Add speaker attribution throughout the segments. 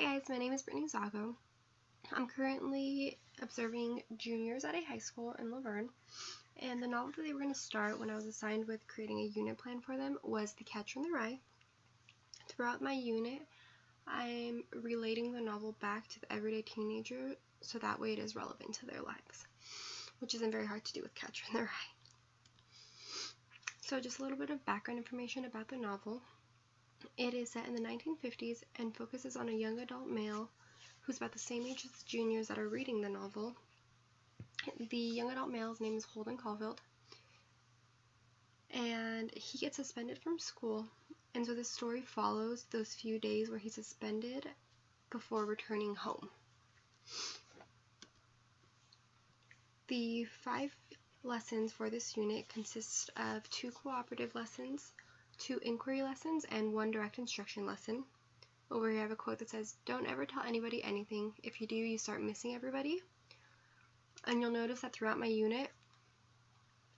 Speaker 1: Hi guys, my name is Brittany Zago. I'm currently observing juniors at a high school in Laverne, and the novel that they were going to start when I was assigned with creating a unit plan for them was The Catcher in the Rye. Throughout my unit, I'm relating the novel back to the everyday teenager so that way it is relevant to their lives, which isn't very hard to do with Catcher in the Rye. So just a little bit of background information about the novel. It is set in the 1950s and focuses on a young adult male who's about the same age as the juniors that are reading the novel. The young adult male's name is Holden Caulfield, and he gets suspended from school, and so this story follows those few days where he's suspended before returning home. The 5 lessons for this unit consist of 2 cooperative lessons, 2 inquiry lessons, and 1 direct instruction lesson. Over here I have a quote that says, "Don't ever tell anybody anything. If you do, you start missing everybody." And you'll notice that throughout my unit,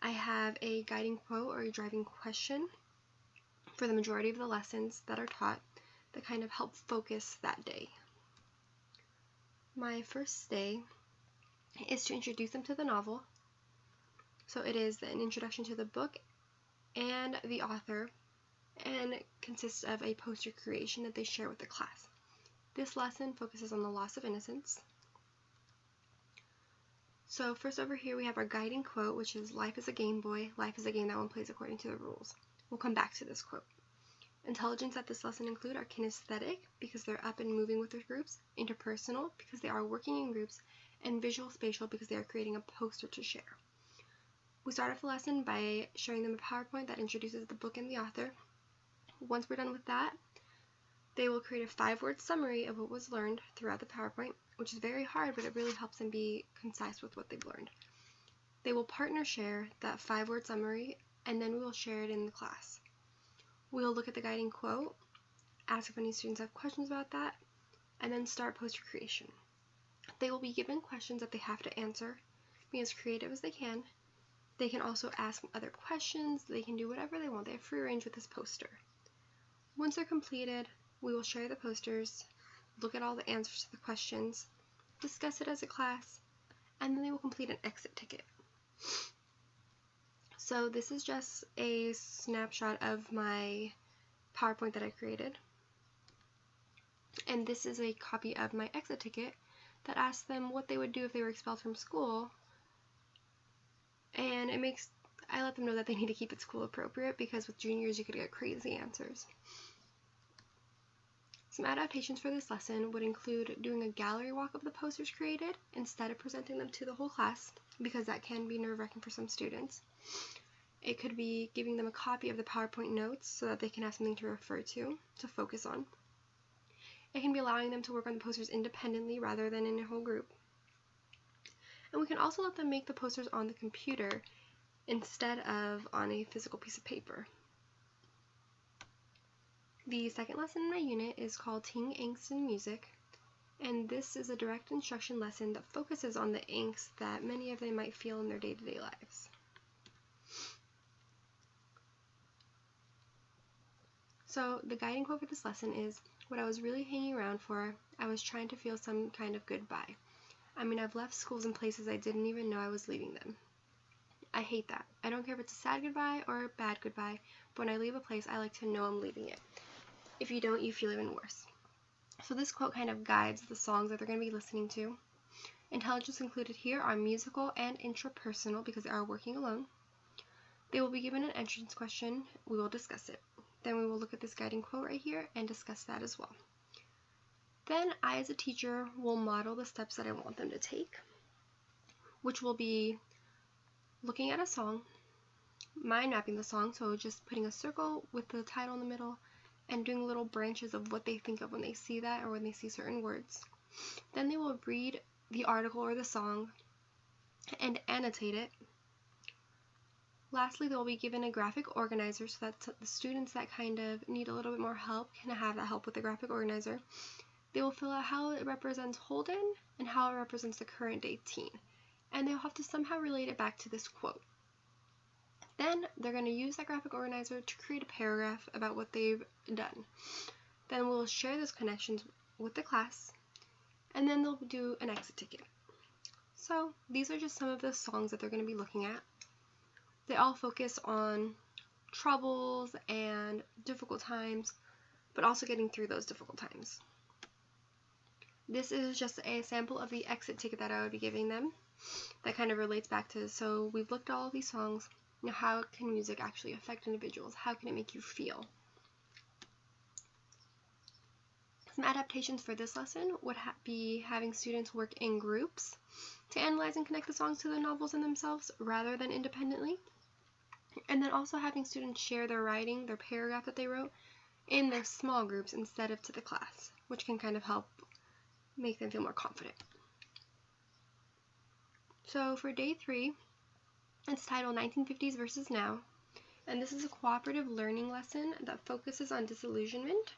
Speaker 1: I have a guiding quote or a driving question for the majority of the lessons that are taught that kind of help focus that day. My first day is to introduce them to the novel. So it is an introduction to the book and the author, and it consists of a poster creation that they share with the class. This lesson focuses on the loss of innocence. So first over here we have our guiding quote, which is, "Life is a Game Boy. Life is a game that one plays according to the rules." We'll come back to this quote. Intelligence that this lesson include are kinesthetic, because they're up and moving with their groups, interpersonal, because they are working in groups, and visual spatial, because they are creating a poster to share. We start off the lesson by showing them a PowerPoint that introduces the book and the author. Once we're done with that, they will create a 5-word summary of what was learned throughout the PowerPoint, which is very hard, but it really helps them be concise with what they've learned. They will partner share that 5-word summary, and then we will share it in the class. We'll look at the guiding quote, ask if any students have questions about that, and then start poster creation. They will be given questions that they have to answer, be as creative as they can. They can also ask other questions. They can do whatever they want. They have free range with this poster. Once they're completed, we will share the posters, look at all the answers to the questions, discuss it as a class, and then they will complete an exit ticket. So this is just a snapshot of my PowerPoint that I created. And this is a copy of my exit ticket that asks them what they would do if they were expelled from school. And I let them know that they need to keep it school appropriate, because with juniors you could get crazy answers. Some adaptations for this lesson would include doing a gallery walk of the posters created instead of presenting them to the whole class, because that can be nerve-wracking for some students. It could be giving them a copy of the PowerPoint notes so that they can have something to refer to focus on. It can be allowing them to work on the posters independently rather than in a whole group. And we can also let them make the posters on the computer instead of on a physical piece of paper. The second lesson in my unit is called Teen Angst in Music, and this is a direct instruction lesson that focuses on the angst that many of them might feel in their day-to-day lives. So the guiding quote for this lesson is, "What I was really hanging around for, I was trying to feel some kind of goodbye. I mean, I've left schools and places I didn't even know I was leaving them. I hate that. I don't care if it's a sad goodbye or a bad goodbye, but when I leave a place, I like to know I'm leaving it. If you don't, you feel even worse." So this quote kind of guides the songs that they're going to be listening to. Intelligence included here are musical and intrapersonal, because they are working alone. They will be given an entrance question. We will discuss it. Then we will look at this guiding quote right here and discuss that as well. Then I, as a teacher, will model the steps that I want them to take, which will be looking at a song, mind mapping the song, so just putting a circle with the title in the middle, and doing little branches of what they think of when they see that or when they see certain words. Then they will read the article or the song and annotate it. Lastly, they will be given a graphic organizer so that the students that kind of need a little bit more help can have that help with the graphic organizer. They will fill out how it represents Holden and how it represents the current day teen, and they'll have to somehow relate it back to this quote. Then they're going to use that graphic organizer to create a paragraph about what they've done. Then we'll share those connections with the class, and then they'll do an exit ticket. So these are just some of the songs that they're going to be looking at. They all focus on troubles and difficult times, but also getting through those difficult times. This is just a sample of the exit ticket that I would be giving them that kind of relates back to, so we've looked at all of these songs. Now, how can music actually affect individuals? How can it make you feel? Some adaptations for this lesson would be having students work in groups to analyze and connect the songs to the novels in themselves rather than independently. And then also having students share their writing, their paragraph that they wrote, in their small groups instead of to the class, which can kind of help make them feel more confident. So for day 3, it's titled 1950s versus Now, and this is a cooperative learning lesson that focuses on disillusionment.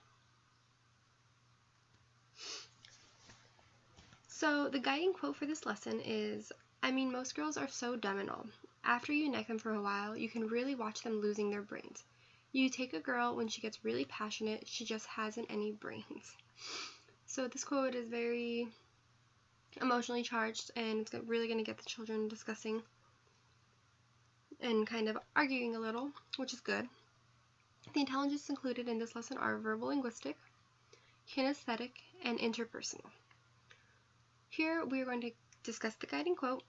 Speaker 1: So the guiding quote for this lesson is, "I mean, most girls are so dumb and all. After you nag them for a while, you can really watch them losing their brains. You take a girl when she gets really passionate, she just hasn't any brains." So this quote is very emotionally charged, and it's really going to get the children discussing and kind of arguing a little, which is good. The intelligence included in this lesson are verbal linguistic, kinesthetic, and interpersonal. Here we are going to discuss the guiding quote.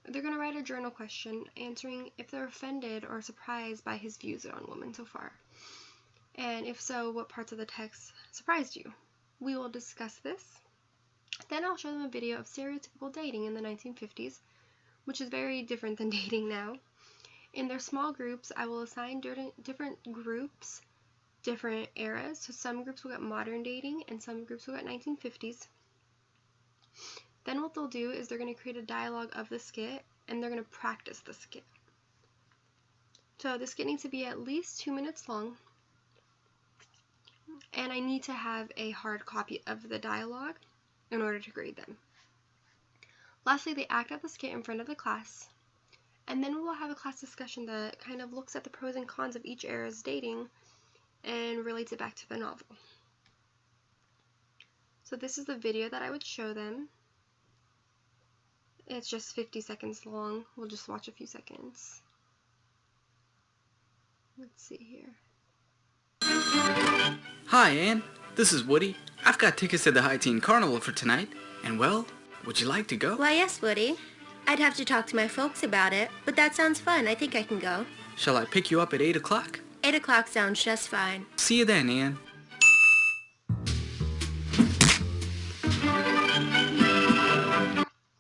Speaker 1: They're going to write a journal question answering if they're offended or surprised by his views on women so far. And if so, what parts of the text surprised you? We will discuss this. Then I'll show them a video of stereotypical dating in the 1950s, which is very different than dating now. In their small groups, I will assign different groups different eras. So some groups will get modern dating and some groups will get 1950s. Then what they'll do is they're going to create a dialogue of the skit and they're going to practice the skit. So the skit needs to be at least 2 minutes long, and I need to have a hard copy of the dialogue in order to grade them. Lastly, they act out the skit in front of the class, and then we will have a class discussion that kind of looks at the pros and cons of each era's dating and relates it back to the novel. So this is the video that I would show them. It's just 50 seconds long. We'll just watch a few seconds. Let's see here.
Speaker 2: Hi, Anne. This is Woody. I've got tickets to the High Teen Carnival for tonight. And well, would you like to go?
Speaker 3: Why, yes, Woody. I'd have to talk to my folks about it, but that sounds fun. I think I can go.
Speaker 2: Shall I pick you up at 8 o'clock?
Speaker 3: 8 o'clock sounds just fine.
Speaker 2: See you then, Anne.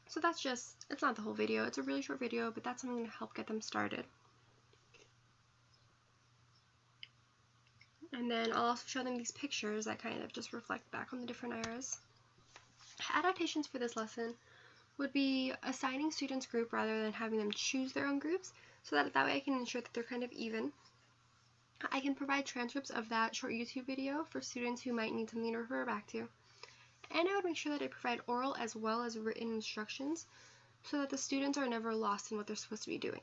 Speaker 1: So that's just, it's not the whole video. It's a really short video, but that's something to help get them started. And then I'll also show them these pictures that kind of just reflect back on the different eras. Adaptations for this lesson would be assigning students group rather than having them choose their own groups, so that way I can ensure that they're kind of even. I can provide transcripts of that short YouTube video for students who might need something to refer back to. And I would make sure that I provide oral as well as written instructions so that the students are never lost in what they're supposed to be doing.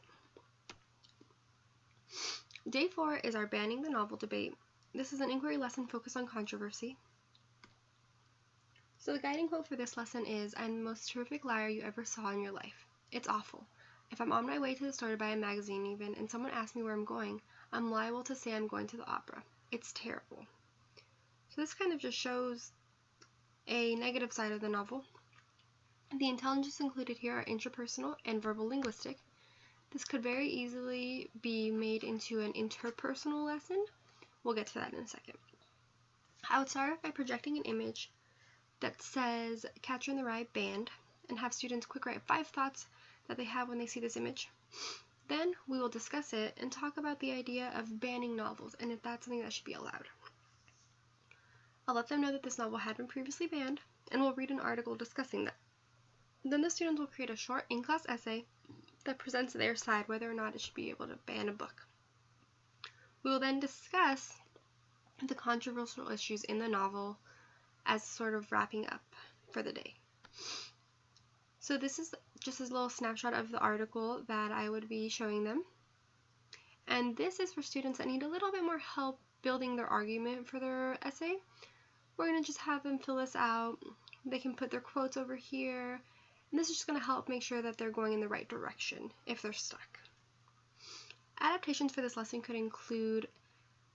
Speaker 1: Day 4 is our banning the novel debate. This is an inquiry lesson focused on controversy. So the guiding quote for this lesson is, "I'm the most terrific liar you ever saw in your life. It's awful. If I'm on my way to the store to buy a magazine even, and someone asks me where I'm going, I'm liable to say I'm going to the opera. It's terrible." So this kind of just shows a negative side of the novel. The intelligence included here are interpersonal and verbal linguistic. This could very easily be made into an interpersonal lesson. We'll get to that in a second. I would start off by projecting an image that says Catcher in the Rye Band and have students quick write 5 thoughts that they have when they see this image. Then we will discuss it and talk about the idea of banning novels and if that's something that should be allowed. I'll let them know that this novel had been previously banned, and we'll read an article discussing that. Then the students will create a short in-class essay that presents their side whether or not it should be able to ban a book. We will then discuss the controversial issues in the novel as sort of wrapping up for the day. So this is just a little snapshot of the article that I would be showing them. And this is for students that need a little bit more help building their argument for their essay, we're going to just have them fill this out. They can put their quotes over here, and this is just going to help make sure that they're going in the right direction if they're stuck. Adaptations for this lesson could include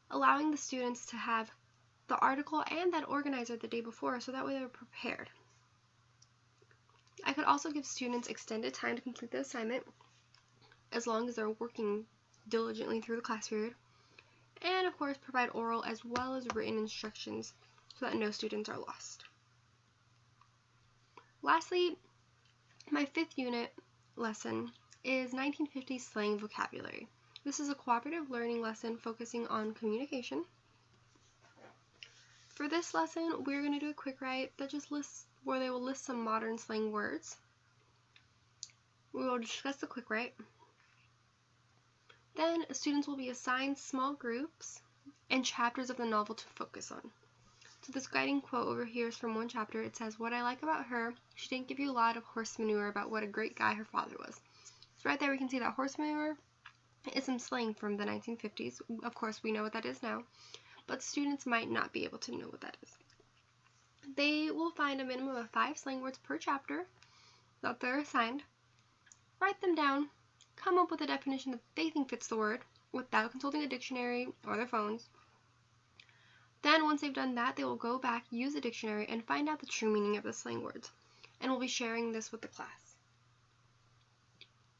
Speaker 1: allowing the students to have the article and that organizer the day before, so that way they're prepared. I could also give students extended time to complete the assignment, as long as they're working diligently through the class period, and of course provide oral as well as written instructions so that no students are lost. Lastly, my 5th unit lesson is 1950s slang vocabulary. This is a cooperative learning lesson focusing on communication. For this lesson, we're going to do a quick write that just lists where they will list some modern slang words. We will discuss the quick write. Then students will be assigned small groups and chapters of the novel to focus on. So this guiding quote over here is from one chapter. It says, "What I like about her, she didn't give you a lot of horse manure about what a great guy her father was." So right there we can see that horse manure is some slang from the 1950s. Of course we know what that is now, but students might not be able to know what that is. They will find a minimum of 5 slang words per chapter that they're assigned, write them down, come up with a definition that they think fits the word without consulting a dictionary or their phones. Then once they've done that, they will go back, use a dictionary, and find out the true meaning of the slang words, and we'll be sharing this with the class.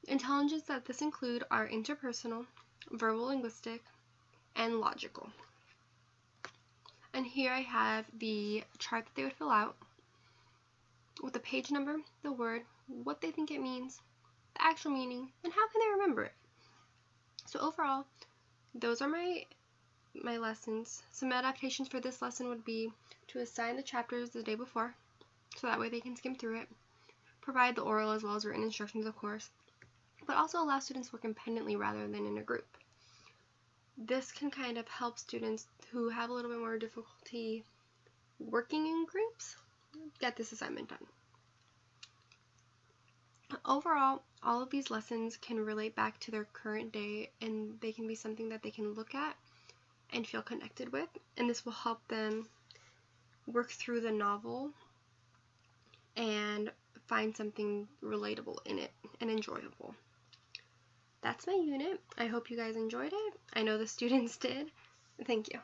Speaker 1: Intelligence that this include are interpersonal, verbal linguistic, and logical. And here I have the chart that they would fill out with the page number, the word, what they think it means, the actual meaning, and how can they remember it. So overall, those are my lessons. Some adaptations for this lesson would be to assign the chapters the day before, so that way they can skim through it, provide the oral as well as written instructions, of course, but also allow students to work independently rather than in a group. This can kind of help students who have a little bit more difficulty working in groups get this assignment done. Overall, all of these lessons can relate back to their current day, and they can be something that they can look at and feel connected with, and this will help them work through the novel and find something relatable in it and enjoyable. That's my unit. I hope you guys enjoyed it. I know the students did. Thank you.